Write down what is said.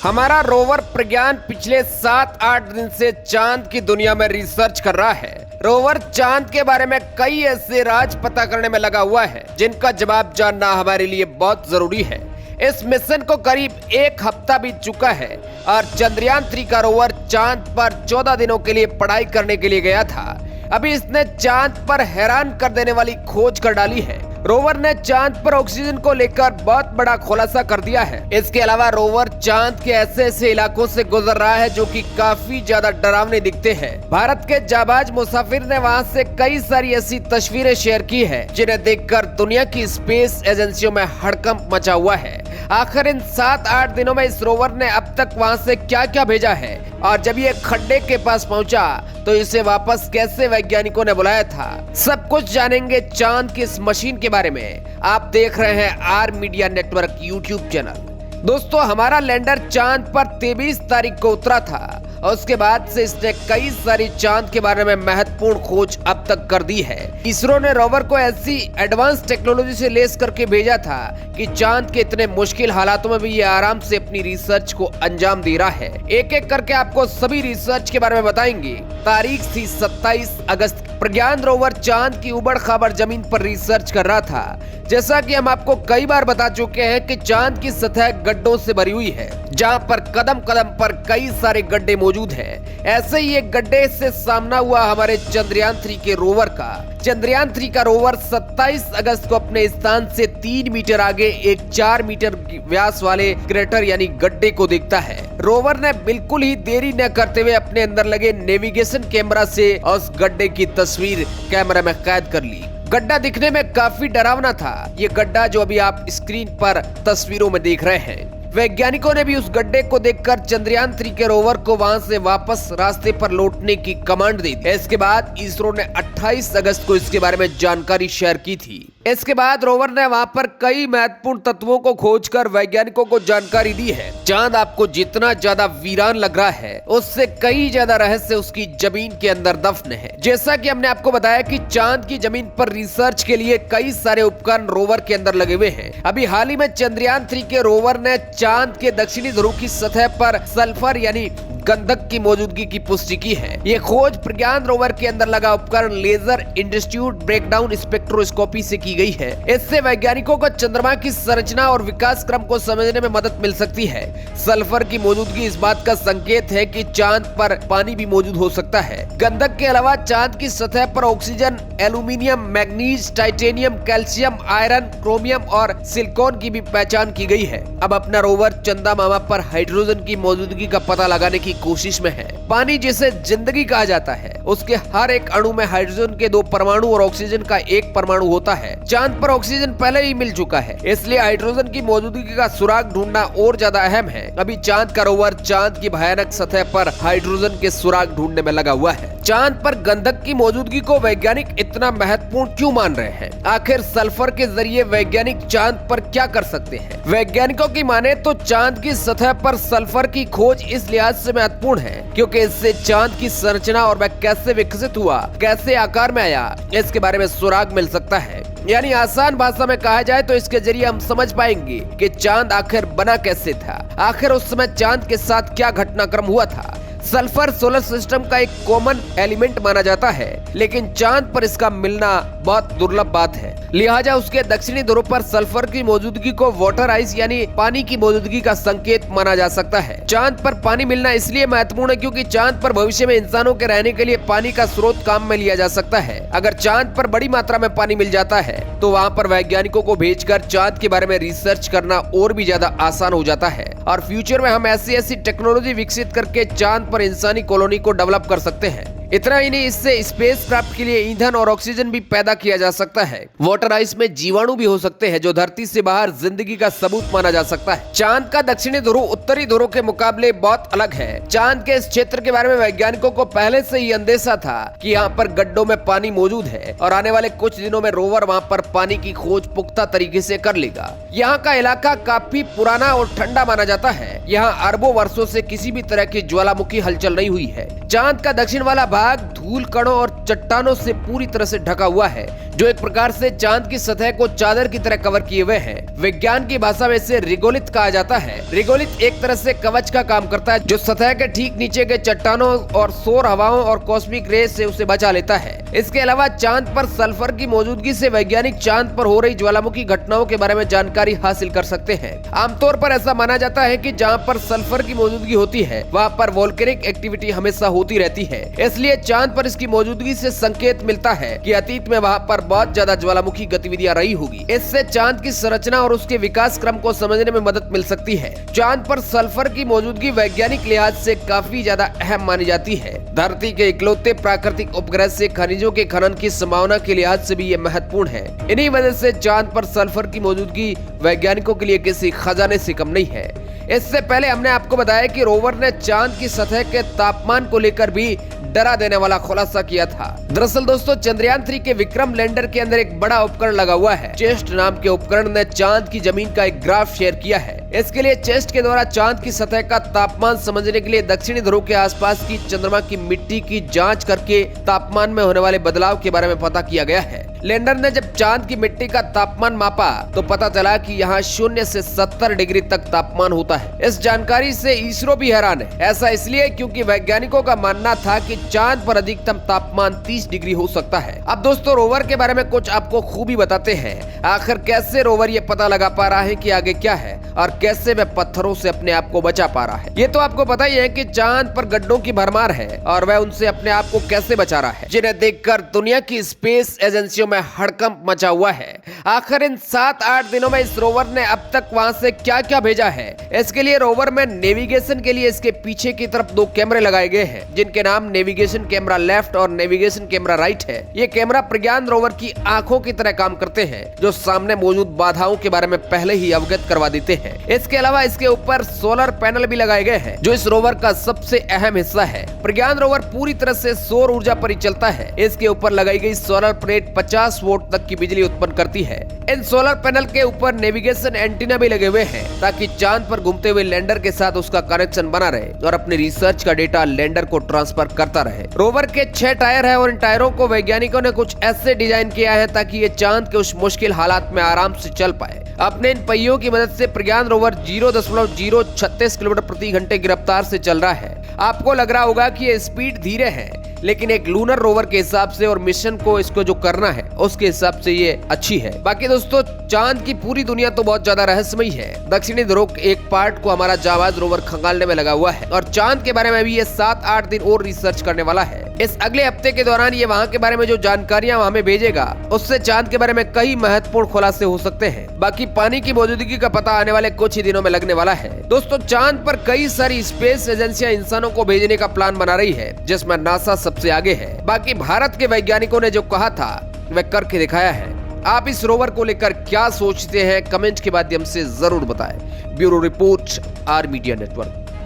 हमारा रोवर प्रज्ञान पिछले 7-8 दिन से चांद की दुनिया में रिसर्च कर रहा है। रोवर चांद के बारे में कई ऐसे राज पता करने में लगा हुआ है जिनका जवाब जानना हमारे लिए बहुत जरूरी है। इस मिशन को करीब 1 हफ्ता बीत चुका है और चंद्रयान-3 का रोवर चांद पर 14 दिनों के लिए पढ़ाई करने के लिए गया था। अभी इसने चांद पर हैरान कर देने वाली खोज कर डाली है। रोवर ने चांद पर ऑक्सीजन को लेकर बहुत बड़ा खुलासा कर दिया है। इसके अलावा रोवर चांद के ऐसे ऐसे इलाकों से गुजर रहा है जो कि काफी ज्यादा डरावने दिखते हैं। भारत के जाबाज मुसाफिर ने वहां से कई सारी ऐसी तस्वीरें शेयर की है जिन्हें देखकर दुनिया की स्पेस एजेंसियों में हड़कंप मचा हुआ है। आखिर इन 7-8 दिनों में इस रोवर ने अब तक वहां से क्या क्या भेजा है और जब ये खड्डे के पास पहुंचा तो इसे वापस कैसे वैज्ञानिकों ने बुलाया था, सब कुछ जानेंगे चांद की इस मशीन के बारे में। आप देख रहे हैं R media network YouTube channel. दोस्तों, हमारा लैंडर चांद पर 23 तारीख को उतरा था और उसके बाद से इसने कई सारी चांद के बारे में महत्वपूर्ण खोज अब तक कर दी है। इसरो ने रोवर को ऐसी एडवांस टेक्नोलॉजी से लेस करके भेजा था कि चांद के इतने मुश्किल हालातों में भी ये आराम से अपनी रिसर्च को अंजाम दे रहा है। एक एक करके आपको सभी रिसर्च के बारे में बताएंगे। तारीख थी 27 अगस्त। प्रज्ञान रोवर चांद की उबड़ खाबड़ जमीन पर रिसर्च कर रहा था। जैसा कि हम आपको कई बार बता चुके हैं कि चांद की सतह गड्ढों से भरी हुई है, जहां पर कदम कदम पर कई सारे गड्ढे मौजूद हैं। ऐसे ही एक गड्ढे से सामना हुआ हमारे चंद्रयान-3 के रोवर का। चंद्रयान-3 का रोवर 27 अगस्त को अपने स्थान से 3 मीटर आगे एक 4 मीटर व्यास वाले क्रेटर यानी गड्ढे को देखता है। रोवर ने बिल्कुल ही देरी न करते हुए अपने अंदर लगे नेविगेशन कैमरा से उस गड्ढे की तस्वीर कैमरा में कैद कर ली। गड्ढा दिखने में काफी डरावना था। ये गड्ढा जो अभी आप स्क्रीन पर तस्वीरों में देख रहे हैं, वैज्ञानिकों ने भी उस गड्ढे को देखकर चंद्रयान-3 के रोवर को वहां से वापस रास्ते पर लौटने की कमांड दी थी। इसके बाद इसरो ने 28 अगस्त को इसके बारे में जानकारी शेयर की थी। इसके बाद रोवर ने वहां पर कई महत्वपूर्ण तत्वों को खोजकर वैज्ञानिकों को जानकारी दी है। चांद आपको जितना ज्यादा वीरान लग रहा है, उससे कई ज्यादा रहस्य उसकी जमीन के अंदर दफन है। जैसा कि हमने आपको बताया कि चांद की जमीन पर रिसर्च के लिए कई सारे उपकरण रोवर के अंदर लगे हुए हैं। अभी हाल ही में चंद्रयान-3 के रोवर ने चांद के दक्षिणी ध्रुव की सतह पर सल्फर यानी गंधक की मौजूदगी की पुष्टि की है। ये खोज प्रज्ञान रोवर के अंदर लगा उपकरण लेजर इंड्यूस्ड ब्रेकडाउन स्पेक्ट्रोस्कोपी से की गई है। इससे वैज्ञानिकों को चंद्रमा की संरचना और विकास क्रम को समझने में मदद मिल सकती है। सल्फर की मौजूदगी इस बात का संकेत है कि चांद पर पानी भी मौजूद हो सकता है। गंधक के अलावा चांद की सतह पर oxygen, aluminium, manganese, titanium, calcium, iron, chromium और सिलिकॉन की भी पहचान की गई है। अब अपना रोवर चंदा मामा पर हाइड्रोजन की मौजूदगी का पता लगाने की कोशिश में है। पानी जिसे जिंदगी कहा जाता है, उसके हर एक अणु में हाइड्रोजन के 2 परमाणु और ऑक्सीजन का 1 परमाणु होता है। चांद पर ऑक्सीजन पहले ही मिल चुका है, इसलिए हाइड्रोजन की मौजूदगी का सुराग ढूंढना और ज्यादा अहम है। अभी चांद का रोवर चांद की भयानक सतह पर हाइड्रोजन के सुराग ढूंढने में लगा हुआ है। चांद पर गंधक की मौजूदगी को वैज्ञानिक इतना महत्वपूर्ण क्यों मान रहे हैं? आखिर सल्फर के जरिए वैज्ञानिक चांद पर क्या कर सकते हैं? वैज्ञानिकों की माने तो चांद की सतह पर सल्फर की खोज इस लिहाज से महत्वपूर्ण है क्योंकि इससे चांद की संरचना और वह कैसे विकसित हुआ, कैसे आकार में आया, इसके बारे में सुराग मिल सकता है। यानी आसान भाषा में कहा जाए तो इसके जरिए हम समझ पाएंगे कि चांद आखिर बना कैसे था, आखिर उस समय चांद के साथ क्या घटनाक्रम हुआ था। सल्फर सोलर सिस्टम का एक कॉमन एलिमेंट माना जाता है, लेकिन चांद पर इसका मिलना बहुत दुर्लभ बात है। लिहाजा उसके दक्षिणी ध्रुव पर सल्फर की मौजूदगी को वाटर आइस यानी पानी की मौजूदगी का संकेत माना जा सकता है। चांद पर पानी मिलना इसलिए महत्वपूर्ण है क्योंकि चांद पर भविष्य में इंसानों के रहने के लिए पानी का स्रोत काम में लिया जा सकता है। अगर चांद पर बड़ी मात्रा में पानी मिल जाता है तो वहाँ पर वैज्ञानिकों को भेजकर चांद के बारे में रिसर्च करना और भी ज्यादा आसान हो जाता है और फ्यूचर में हम ऐसी ऐसी टेक्नोलॉजी विकसित करके चांद पर इंसानी कॉलोनी को डेवलप कर सकते हैं। इतना ही नहीं, इससे स्पेस क्राफ्ट के लिए ईंधन और ऑक्सीजन भी पैदा किया जा सकता है। वाटर आइस में जीवाणु भी हो सकते हैं जो धरती से बाहर जिंदगी का सबूत माना जा सकता है। चांद का दक्षिणी ध्रुव उत्तरी ध्रुव के मुकाबले बहुत अलग है। चांद के इस क्षेत्र के बारे में वैज्ञानिकों को पहले से ही अंदेशा था कि यहाँ पर गड्ढों में पानी मौजूद है और आने वाले कुछ दिनों में रोवर वहाँ पर पानी की खोज पुख्ता तरीके से कर लेगा। यहाँ का इलाका काफी पुराना और ठंडा माना जाता है। यहाँ अरबों वर्षों से किसी भी तरह की ज्वालामुखी हलचल नहीं हुई है। चांद का दक्षिण वाला भाग धूल कणों और चट्टानों से पूरी तरह से ढका हुआ है, जो एक प्रकार से चांद की सतह को चादर की तरह कवर किए हुए हैं। विज्ञान की भाषा में इसे रिगोलिथ कहा जाता है। रिगोलिथ एक तरह से कवच का काम करता है, जो सतह के ठीक नीचे के चट्टानों और सौर हवाओं और कॉस्मिक रेज से उसे बचा लेता है। इसके अलावा चांद पर सल्फर की मौजूदगी से वैज्ञानिक चांद पर हो रही ज्वालामुखी घटनाओं के बारे में जानकारी हासिल कर सकते हैं। आमतौर पर ऐसा माना जाता है कि जहां पर सल्फर की मौजूदगी होती है, वहां पर वोल्केनिक एक्टिविटी हमेशा होती रहती है। इसलिए चांद पर इसकी मौजूदगी से संकेत मिलता है कि अतीत में वहां पर बहुत ज्यादा ज्वालामुखी गतिविधियां रही होगी। इससे चांद की संरचना और उसके विकास क्रम को समझने में मदद मिल सकती है। चांद पर सल्फर की मौजूदगी वैज्ञानिक लिहाज से काफी ज्यादा अहम मानी जाती है। धरती के इकलौते प्राकृतिक उपग्रह से खनिजों के खनन की संभावना के लिहाज से भी ये महत्वपूर्ण है। इन्हीं वजह से चांद पर सल्फर की मौजूदगी वैज्ञानिकों के लिए किसी खजाने से कम नहीं है। इससे पहले हमने आपको बताया कि रोवर ने चांद की सतह के तापमान को लेकर भी डरा देने वाला खुलासा किया था। दरअसल दोस्तों, चंद्रयान 3 के विक्रम लैंडर के अंदर एक बड़ा उपकरण लगा हुआ है। चेस्ट नाम के उपकरण ने चांद की जमीन का एक ग्राफ शेयर किया है। इसके लिए चेस्ट के द्वारा चांद की सतह का तापमान समझने के लिए दक्षिणी ध्रुव के आसपास की चंद्रमा की मिट्टी की जांच करके तापमान में होने वाले बदलाव के बारे में पता किया गया है। लैंडर ने जब चांद की मिट्टी का तापमान मापा तो पता चला कि यहाँ 0 से 70 डिग्री तक तापमान होता है। इस जानकारी से इसरो भी हैरान है। ऐसा इसलिए क्योंकि वैज्ञानिकों का मानना था कि चांद पर अधिकतम तापमान 30 डिग्री हो सकता है। अब दोस्तों, रोवर के बारे में कुछ आपको खूबी बताते हैं। आखिर कैसे रोवर ये पता लगा पा रहा है कि आगे क्या है और कैसे वह पत्थरों से अपने आप को बचा पा रहा है। ये तो आपको पता ही है कि चांद पर गड्ढों की भरमार है और वह उनसे अपने आप को कैसे बचा रहा है, जिन्हें देखकर दुनिया की स्पेस एजेंसियों में हड़कंप मचा हुआ है। आखिर इन 7-8 दिनों में इस रोवर ने अब तक वहां से क्या क्या भेजा है। इसके लिए रोवर में नेविगेशन के लिए इसके पीछे की तरफ 2 कैमरे लगाए गए हैं, जिनके नाम नेविगेशन कैमरा लेफ्ट और नेविगेशन कैमरा राइट है। ये कैमरा प्रज्ञान रोवर की आंखों की तरह काम करते हैं, जो सामने मौजूद बाधाओं के बारे में पहले ही अवगत करवा देते हैं। इसके अलावा इसके ऊपर सोलर पैनल भी लगाए गए हैं, जो इस रोवर का सबसे अहम हिस्सा है। प्रज्ञान रोवर पूरी तरह से सौर ऊर्जा पर ही चलता है। इसके ऊपर लगाई गई सोलर प्लेट 50 वोल्ट तक की बिजली उत्पन्न करती है। इन सोलर पैनल के ऊपर नेविगेशन एंटीना भी लगे हुए हैं, ताकि चांद पर घूमते हुए लैंडर के साथ उसका कनेक्शन बना रहे और अपनी रिसर्च का डेटा लैंडर को ट्रांसफर करता रहे। रोवर के 6 टायर है और इन टायरों को वैज्ञानिकों ने कुछ ऐसे डिजाइन किया है ताकि ये चांद के उस मुश्किल हालात में आराम से चल पाए। अपने इन पहियों की मदद से प्रज्ञान रोवर 0.036 किलोमीटर प्रति घंटे की रफ्तार से चल रहा है। आपको लग रहा होगा कि ये स्पीड धीरे है, लेकिन एक लूनर रोवर के हिसाब से और मिशन को इसको जो करना है उसके हिसाब से ये अच्छी है। बाकी दोस्तों, चांद की पूरी दुनिया तो बहुत ज्यादा रहस्यमयी है। दक्षिणी ध्रुव के एक पार्ट को हमारा जावाज रोवर खंगालने में लगा हुआ है और चांद के बारे में भी ये 7-8 दिन और रिसर्च करने वाला है। इस अगले हफ्ते के दौरान ये वहाँ के बारे में जो जानकारियां हमें भेजेगा, उससे चांद के बारे में कई महत्वपूर्ण खुलासे हो सकते हैं। बाकी पानी की मौजूदगी का पता आने वाले कुछ ही दिनों में लगने वाला है। दोस्तों, चांद पर कई सारी स्पेस एजेंसियां इंसानों को भेजने का प्लान बना रही है, जिसमें नासा सबसे आगे है। बाकी भारत के वैज्ञानिकों ने जो कहा था वह करके दिखाया है। आप इस रोवर को लेकर क्या सोचते हैं, कमेंट के माध्यम से जरूर बताएं। Bureau report, R media network.